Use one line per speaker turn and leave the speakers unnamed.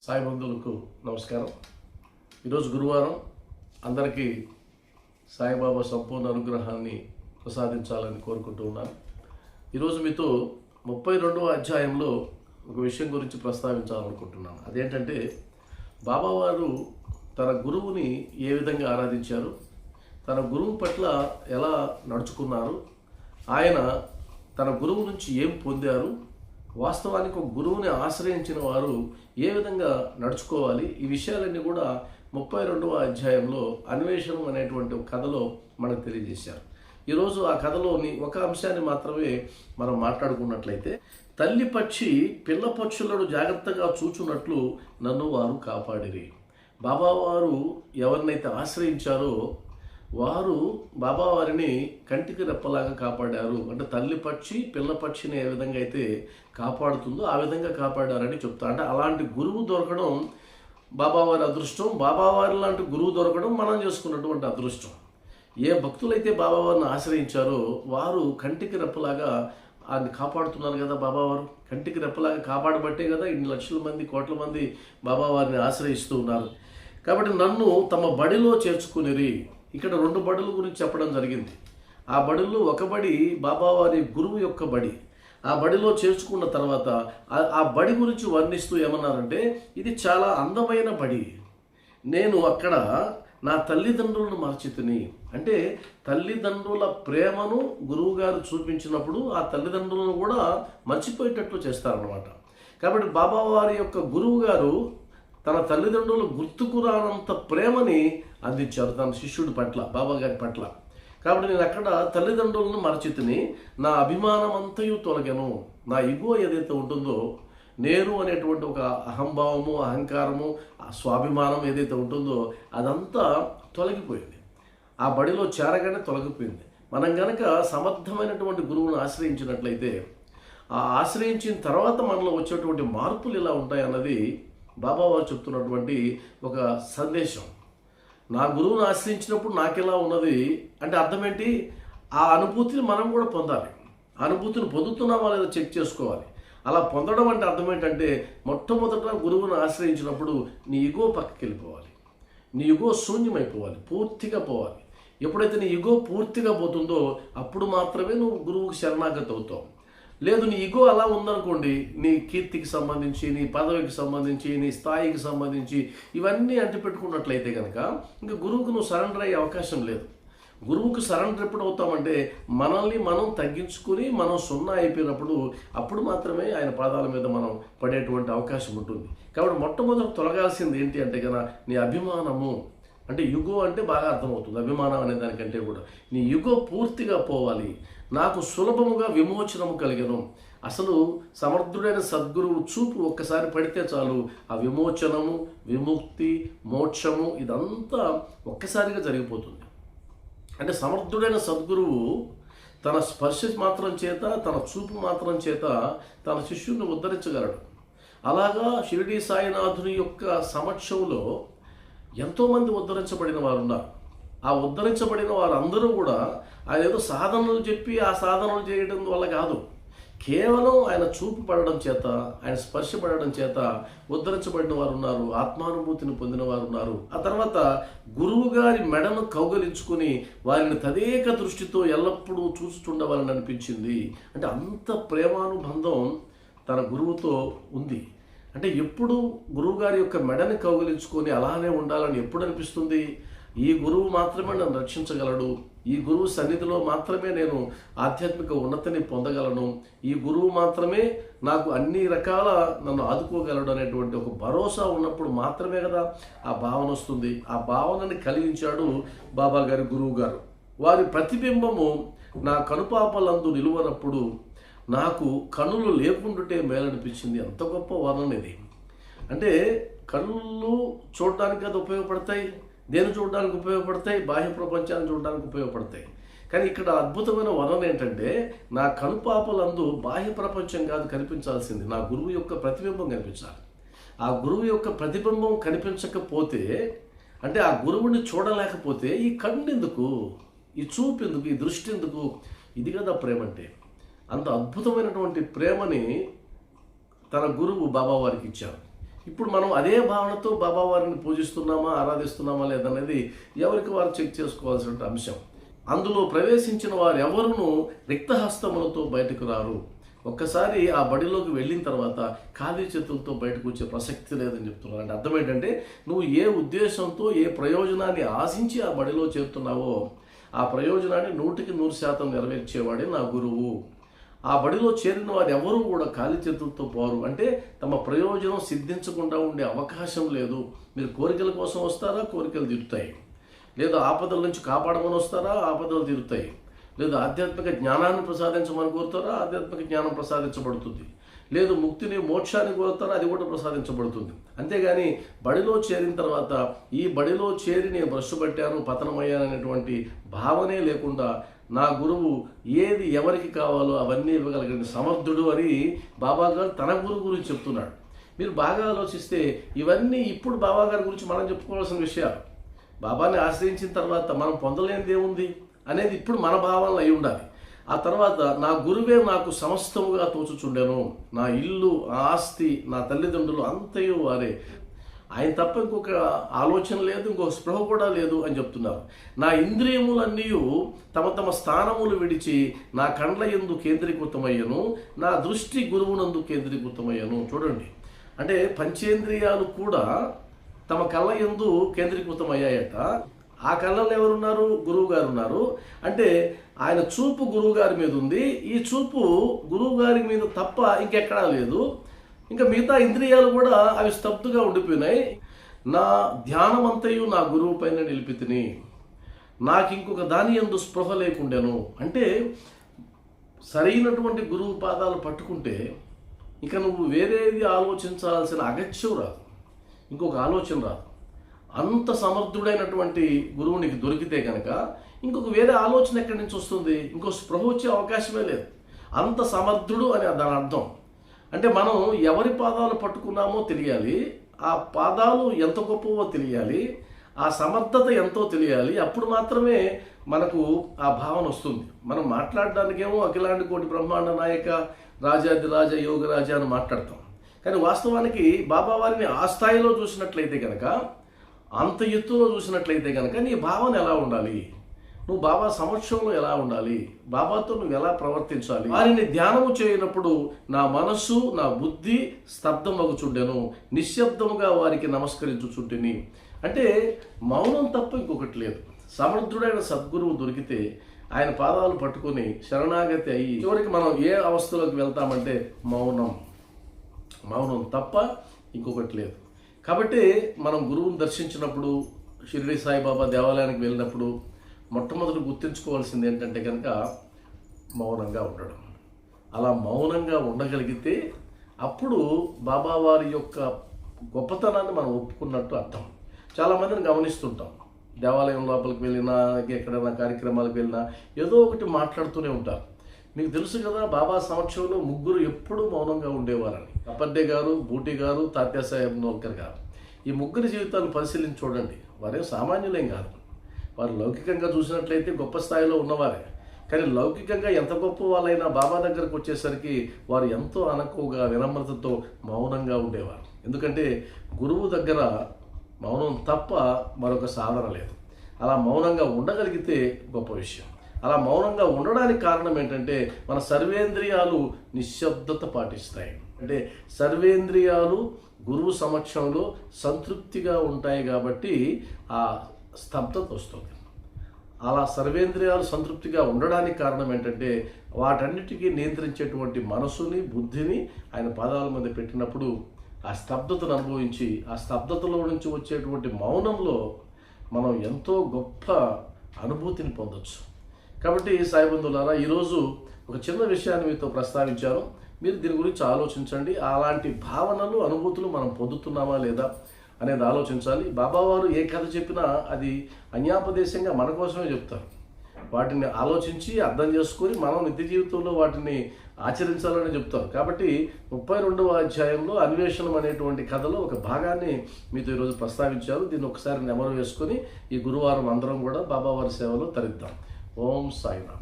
సాయి బంధువులకు నమస్కారం. ఈరోజు గురువారం. అందరికీ సాయిబాబా సంపూర్ణ అనుగ్రహాన్ని ప్రసాదించాలని కోరుకుంటూ ఉన్నాను. ఈరోజు మీతో 32వ అధ్యాయంలో ఒక విషయం గురించి ప్రస్తావించాలనుకుంటున్నాను. అదేంటంటే బాబావారు తన గురువుని ఏ విధంగా ఆరాధించారు, తన గురువు పట్ల ఎలా నడుచుకున్నారు, ఆయన తన గురువు నుంచి ఏం పొందారు, వాస్తవానికి ఒక గురువుని ఆశ్రయించిన వారు ఏ విధంగా నడుచుకోవాలి, ఈ విషయాలన్నీ కూడా 32వ అధ్యాయంలో అన్వేషణం అనేటువంటి ఒక కథలో మనకు తెలియజేశారు. ఈరోజు ఆ కథలోని ఒక అంశాన్ని మాత్రమే మనం మాట్లాడుకున్నట్లయితే, తల్లి పక్షి పిల్ల పక్షులను జాగ్రత్తగా చూచున్నట్లు నన్ను వారు కాపాడిరి. బాబావారు ఎవరినైతే ఆశ్రయించారో వారు బాబావారిని కంటికి రెప్పలాగా కాపాడారు. అంటే తల్లి పక్షి పిల్ల పక్షిని ఏ విధంగా అయితే కాపాడుతుందో ఆ విధంగా కాపాడారని చెప్తా. అంటే అలాంటి గురువు దొరకడం బాబావారి అదృష్టం. బాబావారి లాంటి గురువు దొరకడం మనం చేసుకున్నటువంటి అదృష్టం. ఏ భక్తులైతే బాబావారిని ఆశ్రయించారో వారు కంటికి రెప్పలాగా ఆయన కాపాడుతున్నారు కదా. బాబావారు కంటికి రెప్పలాగా కాపాడబట్టే కదా ఇన్ని లక్షల మంది కోట్ల మంది బాబావారిని ఆశ్రయిస్తూ ఉన్నారు. కాబట్టి నన్ను తమ బడిలో చేర్చుకునిరి. ఇక్కడ 2 బడుల గురించి చెప్పడం జరిగింది. ఆ బడుల్లో ఒక బడి బాబావారి గురువు యొక్క బడి. ఆ బడిలో చేర్చుకున్న తర్వాత ఆ బడి గురించి వర్ణిస్తూ ఏమన్నారంటే, ఇది చాలా అందమైన బడి, నేను అక్కడ నా తల్లిదండ్రులను మరచితిని. అంటే తల్లిదండ్రుల ప్రేమను గురువుగారు చూపించినప్పుడు ఆ తల్లిదండ్రులను కూడా మర్చిపోయేటట్లు చేస్తారన్నమాట. కాబట్టి బాబావారి యొక్క గురువు గారు తన తల్లిదండ్రులు గుర్తుకు రానంత ప్రేమని అందించారు తన శిష్యుడి పట్ల, బాబాగారి పట్ల. కాబట్టి నేను అక్కడ తల్లిదండ్రులను మరచితిని, నా అభిమానం అంతయు తొలగను. నా ఇగో ఏదైతే ఉంటుందో, నేను అనేటువంటి ఒక అహంభావము, అహంకారము, స్వాభిమానం ఏదైతే ఉంటుందో అదంతా తొలగిపోయింది. ఆ బడిలో చేరగానే తొలగిపోయింది. మనం గనక సమర్థమైనటువంటి గురువును ఆశ్రయించినట్లయితే, ఆ ఆశ్రయించిన తర్వాత మనలో వచ్చేటువంటి మార్పులు ఎలా ఉంటాయన్నది బాబావారు చెప్తున్నటువంటి ఒక సందేశం. నా గురువును ఆశ్రయించినప్పుడు నాకెలా ఉన్నది అంటే అర్థం ఏంటి? ఆ అనుభూతిని మనం కూడా పొందాలి. ఆ అనుభూతిని పొందుతున్నామా లేదా చెక్ చేసుకోవాలి. అలా పొందడం అంటే అర్థం ఏంటంటే, మొట్టమొదట గురువును ఆశ్రయించినప్పుడు నీ ఇగో పక్కకి వెళ్ళిపోవాలి. నీ ఇగో శూన్యమైపోవాలి, పూర్తిగా పోవాలి. ఎప్పుడైతే నీ ఇగో పూర్తిగా పోతుందో అప్పుడు మాత్రమే నువ్వు గురువుకి శరణాగతి అవుతావు. లేదు, నీ ఇగో అలా ఉందనుకోండి, నీ కీర్తికి సంబంధించి, నీ పదవికి సంబంధించి, నీ స్థాయికి సంబంధించి ఇవన్నీ అంటిపెట్టుకున్నట్లయితే కనుక ఇంకా గురువుకు నువ్వు సరెండర్ అయ్యే అవకాశం లేదు. గురువుకు సరెండర్ ఎప్పుడు అవుతామంటే, మనల్ని మనం తగ్గించుకుని మనం సున్నా అయిపోయినప్పుడు అప్పుడు మాత్రమే ఆయన పాదాల మీద మనం పడేటువంటి అవకాశం ఉంటుంది. కాబట్టి మొట్టమొదటి తొలగాల్సింది ఏంటి అంటే కనుక నీ అభిమానము. అంటే యుగో అంటే బాగా అర్థమవుతుంది, అభిమానం అనే దానికంటే కూడా నీ యుగో పూర్తిగా పోవాలి. నాకు సులభముగా విమోచనము కలిగను. అసలు సమర్థుడైన సద్గురువు చూపు ఒక్కసారి పడితే చాలు, ఆ విమోచనము, విముక్తి, మోక్షము ఇదంతా ఒక్కసారిగా జరిగిపోతుంది. అంటే సమర్థుడైన సద్గురువు తన స్పర్శ మాత్రం చేత, తన చూపు మాత్రం చేత తన శిష్యుని ఉద్ధరించగలడు. అలాగా షిరిడి సాయినాథుని యొక్క సమక్షంలో ఎంతోమంది ఉద్ధరించబడిన వారు ఉన్నారు. ఆ ఉద్ధరించబడిన వారందరూ కూడా ఆయన ఏదో సాధనలు చెప్పి ఆ సాధనలు చేయడం వల్ల కాదు, కేవలం ఆయన చూపు పడడం చేత, ఆయన స్పర్శ పడడం చేత ఉద్ధరించబడిన వారు ఉన్నారు, ఆత్మానుభూతిని పొందిన వారు ఉన్నారు. ఆ తర్వాత గురువు గారి మెడను కౌగలించుకుని వారిని తదేక దృష్టితో ఎల్లప్పుడూ చూస్తుండవాలని అనిపించింది. అంటే అంత ప్రేమానుబంధం తన గురువుతో ఉంది. అంటే ఎప్పుడు గురువుగారి యొక్క మెడని కౌగిలించుకొని అలానే ఉండాలని ఎప్పుడు అనిపిస్తుంది? ఈ గురువు మాత్రమే నన్ను రక్షించగలడు, ఈ గురువు సన్నిధిలో మాత్రమే నేను ఆధ్యాత్మిక ఉన్నతిని పొందగలను, ఈ గురువు మాత్రమే నాకు అన్ని రకాల నన్ను ఆదుకోగలడు అనేటువంటి ఒక భరోసా ఉన్నప్పుడు మాత్రమే కదా ఆ భావన వస్తుంది. ఆ భావనని కలిగించాడు బాబా గారి గురువు గారు. వారి ప్రతిబింబము నా కనుపాపలందు నిలువనప్పుడు నాకు కన్నులు లేకుండుటే మేలనిపించింది. ఎంత గొప్ప వర్ణన ఇది. అంటే కళ్ళు చూడడానికి అది ఉపయోగపడతాయి, దేని చూడడానికి ఉపయోగపడతాయి, బాహ్య ప్రపంచాన్ని చూడడానికి ఉపయోగపడతాయి. కానీ ఇక్కడ అద్భుతమైన వర్ణన ఏంటంటే, నా కనుపాపలందు బాహ్య ప్రపంచం కాదు కనిపించాల్సింది, నా గురువు యొక్క ప్రతిబింబం కనిపించాలి. ఆ గురువు యొక్క ప్రతిబింబం కనిపించకపోతే, అంటే ఆ గురువుని చూడలేకపోతే ఈ కన్ను ఎందుకు, ఈ చూపు ఎందుకు, ఈ దృష్టి ఎందుకు? ఇది కదా ప్రేమ అంటే. అంత అద్భుతమైనటువంటి ప్రేమని తన గురువు బాబావారికి ఇచ్చారు. ఇప్పుడు మనం అదే భావనతో బాబా వారిని పూజిస్తున్నామా, ఆరాధిస్తున్నామా లేదనేది ఎవరికి వారు చెక్ చేసుకోవాల్సిన అంశం. అందులో ప్రవేశించిన వారు ఎవరునూ రిక్తహస్తములతో బయటకు రారు. ఒక్కసారి ఆ బడిలోకి వెళ్ళిన తర్వాత ఖాళీ చేతులతో బయటకు వచ్చే ప్రసక్తి లేదని చెప్తున్నారు. అంటే అర్థం ఏంటంటే, నువ్వు ఏ ఉద్దేశంతో, ఏ ప్రయోజనాన్ని ఆశించి ఆ బడిలో చేరుతున్నావో ఆ ప్రయోజనాన్ని 100% నెరవేర్చేవాడే నా గురువు. ఆ బడిలో చేరిన వారు ఎవరూ కూడా ఖాళీ చేతులతో పోరు. అంటే తమ ప్రయోజనం సిద్ధించకుండా ఉండే అవకాశం లేదు. మీరు కోరికల కోసం వస్తారా, కోరికలు తీరుతాయి. లేదా ఆపదల నుంచి కాపాడమని వస్తారా, ఆపదలు తీరుతాయి. లేదా ఆధ్యాత్మిక జ్ఞానాన్ని ప్రసాదించమని కోరుతారా, ఆధ్యాత్మిక జ్ఞానం ప్రసాదించబడుతుంది. లేదు ముక్తిని, మోక్షాన్ని కోరుతారా, అది కూడా ప్రసాదించబడుతుంది. అంతేగాని బడిలో చేరిన తర్వాత ఈ బడిలో చేరి నేను భ్రష్టు పట్టాను, పతనమయ్యాననేటువంటి భావనే లేకుండా నా గురువు ఏది ఎవరికి కావాలో అవన్నీ ఇవ్వగలిగిన సమర్థుడు అని బాబాగారు తన గురువు గురించి చెప్తున్నాడు. మీరు బాగా ఆలోచిస్తే ఇవన్నీ ఇప్పుడు బాబాగారి గురించి మనం చెప్పుకోవాల్సిన విషయాలు. బాబాని ఆశ్రయించిన తర్వాత మనం పొందలేనిది ఏముంది అనేది ఇప్పుడు మన భావనలు అయి ఉండాలి. ఆ తర్వాత నా గురువే నాకు సమస్తముగా తోచుచుండెను, నా ఇల్లు, ఆస్తి, నా తల్లిదండ్రులు అంతయు వారే, ఆయన తప్ప ఇంకొక ఆలోచన లేదు, ఇంకొక స్పృహ కూడా లేదు అని చెప్తున్నారు. నా ఇంద్రియములన్నీ తమ తమ స్థానములు విడిచి నా కండ్ల యందు కేంద్రీకృతమయ్యను, నా దృష్టి గురువునందు కేంద్రీకృతమయ్యను. చూడండి, అంటే పంచేంద్రియాలు కూడా తమ కళ్ళ యందు కేంద్రీకృతమయ్యాయట. ఆ కళ్ళలో ఎవరున్నారు? గురువు గారు ఉన్నారు. అంటే ఆయన చూపు గురువు గారి మీద ఉంది. ఈ చూపు గురువు గారి మీద తప్ప ఇంకెక్కడా లేదు. ఇంకా మిగతా ఇంద్రియాలు కూడా అవి స్తబ్దుగా ఉండిపోయినాయి. నా ధ్యానమంతయు నా గురువు పైన నిలిపితిని, నాకు ఇంకొక దాని యందు స్పృహ లేకుండాను. అంటే సరైనటువంటి గురువు పాదాలు పట్టుకుంటే ఇక నువ్వు వేరేది ఆలోచించాల్సిన అగత్యం రాదు, ఇంకొక ఆలోచన రాదు. అంత సమర్థుడైనటువంటి గురువు నీకు దొరికితే కనుక ఇంకొక వేరే ఆలోచన ఎక్కడి నుంచి వస్తుంది? ఇంకో స్పృహ వచ్చే అవకాశమే లేదు. అంత సమర్థుడు అని దాని అర్థం. అంటే మనం ఎవరి పాదాలు పట్టుకున్నామో తెలియాలి, ఆ పాదాలు ఎంత గొప్పవో తెలియాలి, ఆ సమర్థత ఎంతో తెలియాలి. అప్పుడు మాత్రమే మనకు ఆ భావన వస్తుంది. మనం మాట్లాడడానికేమో అఖిలాండ కోటి బ్రహ్మాండ నాయక, రాజాదిరాజ, యోగరాజా అని మాట్లాడతాం. కానీ వాస్తవానికి బాబా వారిని ఆ స్థాయిలో చూసినట్లయితే కనుక, అంత ఎత్తులో చూసినట్లయితే కనుక నీ భావన ఎలా ఉండాలి, నువ్వు బాబా సమక్షంలో ఎలా ఉండాలి, బాబాతో నువ్వు ఎలా ప్రవర్తించాలి. వారిని ధ్యానము చేయనప్పుడు నా మనస్సు, నా బుద్ధి స్తబ్దమగుచుండెను, నిశ్శబ్దముగా వారికి నమస్కరించుచుంటిని. అంటే మౌనం తప్ప ఇంకొకటి లేదు. సమర్థుడైన సద్గురువు దొరికితే ఆయన పాదాలు పట్టుకొని శరణాగతి అయ్యి చివరికి మనం ఏ అవస్థలోకి వెళ్తామంటే మౌనం. మౌనం తప్ప ఇంకొకటి లేదు. కాబట్టి మనం గురువుని దర్శించినప్పుడు, షిరిడి సాయిబాబా దేవాలయానికి వెళ్ళినప్పుడు మొట్టమొదటి గుర్తుంచుకోవాల్సింది ఏంటంటే కనుక మౌనంగా ఉండడం. అలా మౌనంగా ఉండగలిగితే అప్పుడు బాబా వారి యొక్క గొప్పతనాన్ని మనం ఒప్పుకున్నట్టు అర్థం. చాలామందిని గమనిస్తుంటాం, దేవాలయం లోపలికి వెళ్ళినా, ఎక్కడైనా కార్యక్రమాలకు వెళ్ళినా ఏదో ఒకటి మాట్లాడుతూనే ఉంటారు. మీకు తెలుసు కదా, బాబా సమక్షంలో ముగ్గురు ఎప్పుడూ మౌనంగా ఉండేవారని. అప్పర్డే గారు, బూటీ గారు, తాత్యాసాహెబ్ నోల్కర్ గారు. ఈ ముగ్గురి జీవితాలను పరిశీలించి చూడండి. వారేం సామాన్యులేం కాదు. వారు లౌకికంగా చూసినట్లయితే గొప్ప స్థాయిలో ఉన్నవారే. కానీ లౌకికంగా ఎంత గొప్ప వాళ్ళైనా బాబా దగ్గరకు వచ్చేసరికి వారు ఎంతో అనకువగా, వినమ్రతతో మౌనంగా ఉండేవారు. ఎందుకంటే గురువు దగ్గర మౌనం తప్ప మరొక సాధన లేదు. అలా మౌనంగా ఉండగలిగితే గొప్ప విషయం. అలా మౌనంగా ఉండడానికి కారణం ఏంటంటే మన సర్వేంద్రియాలు నిశ్శబ్దత పాటిస్తాయి. అంటే సర్వేంద్రియాలు గురువు సమక్షంలో సంతృప్తిగా ఉంటాయి కాబట్టి ఆ స్తబ్దత వస్తుంది. అలా సర్వేంద్రియాలు సంతృప్తిగా ఉండడానికి కారణం ఏంటంటే వాటన్నిటికీ నియంత్రించేటువంటి మనసుని, బుద్ధిని ఆయన పాదాల మీద పెట్టినప్పుడు ఆ స్తబ్దతను అనుభవించి ఆ స్తబ్దతలో నుంచి వచ్చేటువంటి మౌనంలో మనం ఎంతో గొప్ప అనుభూతిని పొందొచ్చు. కాబట్టి సాయిబంధులారా, ఈరోజు ఒక చిన్న విషయాన్ని మీతో ప్రస్తావించాను. మీరు దీని గురించి ఆలోచించండి. అలాంటి భావనలు, అనుభూతులు మనం పొందుతున్నామా లేదా అనేది ఆలోచించాలి. బాబావారు ఏ కథ చెప్పినా అది అన్యాపదేశంగా మన కోసమే చెప్తారు. వాటిని ఆలోచించి అర్థం చేసుకొని మనం నిత్య జీవితంలో వాటిని ఆచరించాలని చెప్తారు. కాబట్టి 32వ అధ్యాయంలో అన్వేషణం అనేటువంటి కథలో ఒక భాగాన్ని మీతో ఈరోజు ప్రస్తావించారు. దీన్ని ఒకసారి నెమరు వేసుకొని ఈ గురువారం అందరం కూడా బాబావారి సేవలో తరిద్దాం. ఓం సాయినాథ్.